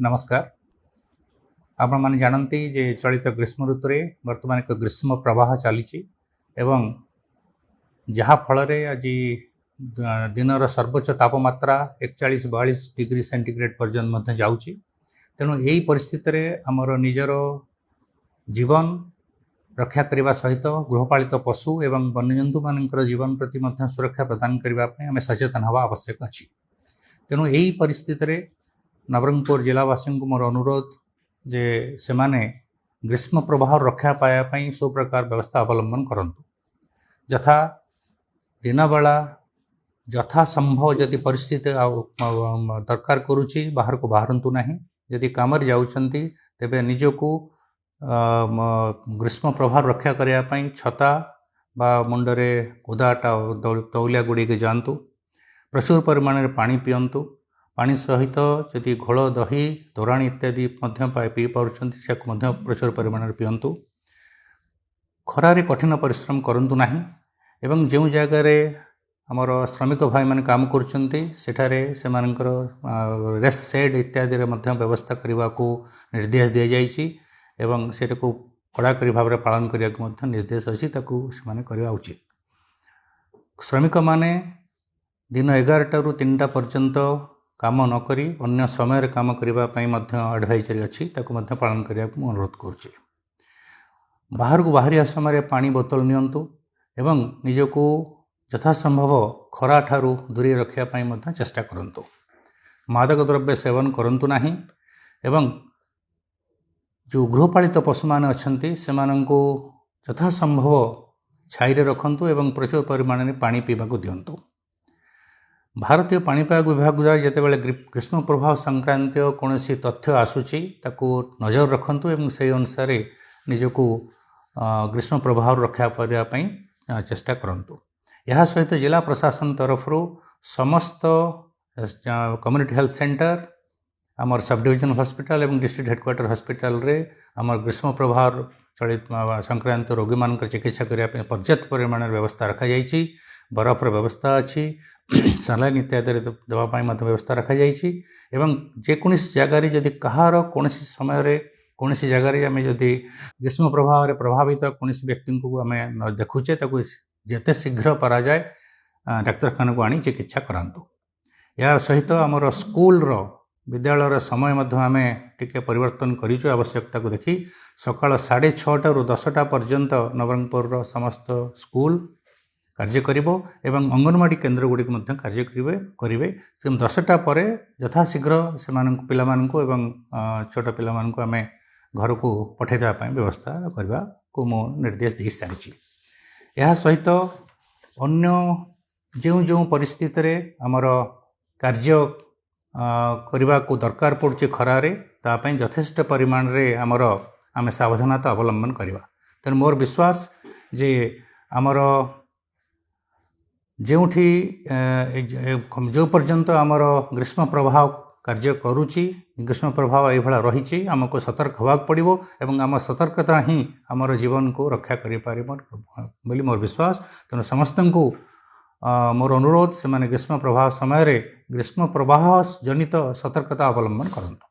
नमस्कार। आपण माने जानती जे चलित ग्रीष्म ऋतु रे वर्तमान एक ग्रीष्म प्रवाह चली एवं जहा फल आज दिन सर्वोच्च तापमात्रा 41-42 डिग्री सेंटीग्रेड पर्यंत जाऊँगी। तेणु यही परिस्थिति रे आमर निजर जीवन रक्षा करने सहित गृहपालित पशु एवं वन्यजंतु मान जीवन प्रति सुरक्षा प्रदान करने आम सचेतन हवा आवश्यक अच्छी। तेणु यही परिस्थिति रे नवरंगपुर जिलावासी को मोर अनुरोध जे से माने ग्रीष्म प्रवाह रक्षा पायापी सब प्रकार व्यवस्था अवलंबन करंतु। यथा दिन बेला यथा संभव जदि परिस्थिति दरकार करुच्ची बाहर को बाहरंतु नहीं। यदि काम जाउछंती तेबे निजको ग्रीष्म प्रवाह रक्षा करने छता बा मुंडरे उदाटा तौलिया गुड़ी के जातु। प्रचुर परिमाण में पानी पियंतु। पानी सहित जदि घोल दही तोराणी इत्यादि पी पार्टी प्रचुर परिमाण में पियंतु। खरारे कठिन परिश्रम करंतु नहीं। एवं जो जगार आमर श्रमिक भाई मैंने काम कर रेस्ट शेड इत्यादि व्यवस्था करने को निर्देश दि जाइए एवं सेटा को कड़ाकड़ी भाव में पालन करने को निर्देश अच्छी करने उचित। श्रमिक माने दिन 11टा ରୁ 3टा पर्यंत काम न करी अन्य समय काम करने एडवाइजरी अच्छी पालन करने को अनुरोध करुच्चे। बाहर को बाहर समय पानी बोतल नियंतु एवं निजको यथासंभव खरा ठारू दूरी रखापी चेष्टा करंतु। मादक द्रव्य सेवन करंतु नहीं। एवं जो गृहपालित पशु मान अच्छी से यथासंभव छाई रखंतु एवं प्रचुर परिमाण में पानी पीवा को दिंतु। भारतीय पाणीपाग विभाग द्वारा जितेबाला ग्रीष्म प्रभाव संक्रांत कौन तथ्य आसूची ताकू नजर रखंतु एवं से अनुसार निजको ग्रीष्म प्रभाव रक्षा करने चेष्टा करंतु। यह सहित जिला प्रशासन तरफ समस्त कम्युनिटी हेल्थ सेंटर आमर सब डिविजन हॉस्पिटल एवं डिस्ट्रिक्ट हेडक्वार्टर हॉस्पिटल रे आमर ग्रीष्म प्रभाव चलित संक्रांत रोगी मान चिकित्सा करने पर्याप्त परिमाण व्यवस्था रखा जाइए। बरफर व्यवस्था अच्छी। सलाइन इत्यादि देवाई व्यवस्था रखा जाइए। एवं जेकोसी जगार जदि कहार कौन समय कौन जगार आम जदि ग्रीष्म प्रभाव प्रभावित कौन व्यक्ति को आम देखुचे जिते शीघ्र पारा जाए डाक्तखाना को आनी चिकित्सा करांतु। या सहित आमर स्कूल विद्यालय समय आम टिके परिवर्तन करूँ आवश्यकता को देखी। सकाल 6:30 ରୁ 10ଟା पर्यंत नवरंगपुर समस्त स्कूल कार्य करिवो एवं अंगनवाड़ी केन्द्र गुड़ी कार्य करेंगे। 10ଟା पर यथाशीघ्र से पिला एवं छोट पिला आम घर को पठेदा व्यवस्था करने को मो निर्देश दे सारी। यह सहित अन्य जो जो परिस्थिति आमर कार्य करने को दरकार पड़ुछि खरारे तापाई यथेष्ट परिमाण रे आमर आम सावधानता अवलंबन करवा। तेणु मोर विश्वास जे आमर जोठी जो पर्यंत आमर ग्रीष्म प्रभाव कार्य करुच्ची ग्रीष्म प्रभाव ये रही आमको सतर्क होगा पड़ो एवं आम सतर्कता ही आमर जीवन को रक्षा कर मोर विश्वास। तेणु समस्त को मोर अनुरोध से ग्रीष्म प्रभाव समय ग्रीष्म प्रवाह जनित सतर्कता अवलंबन करंतु।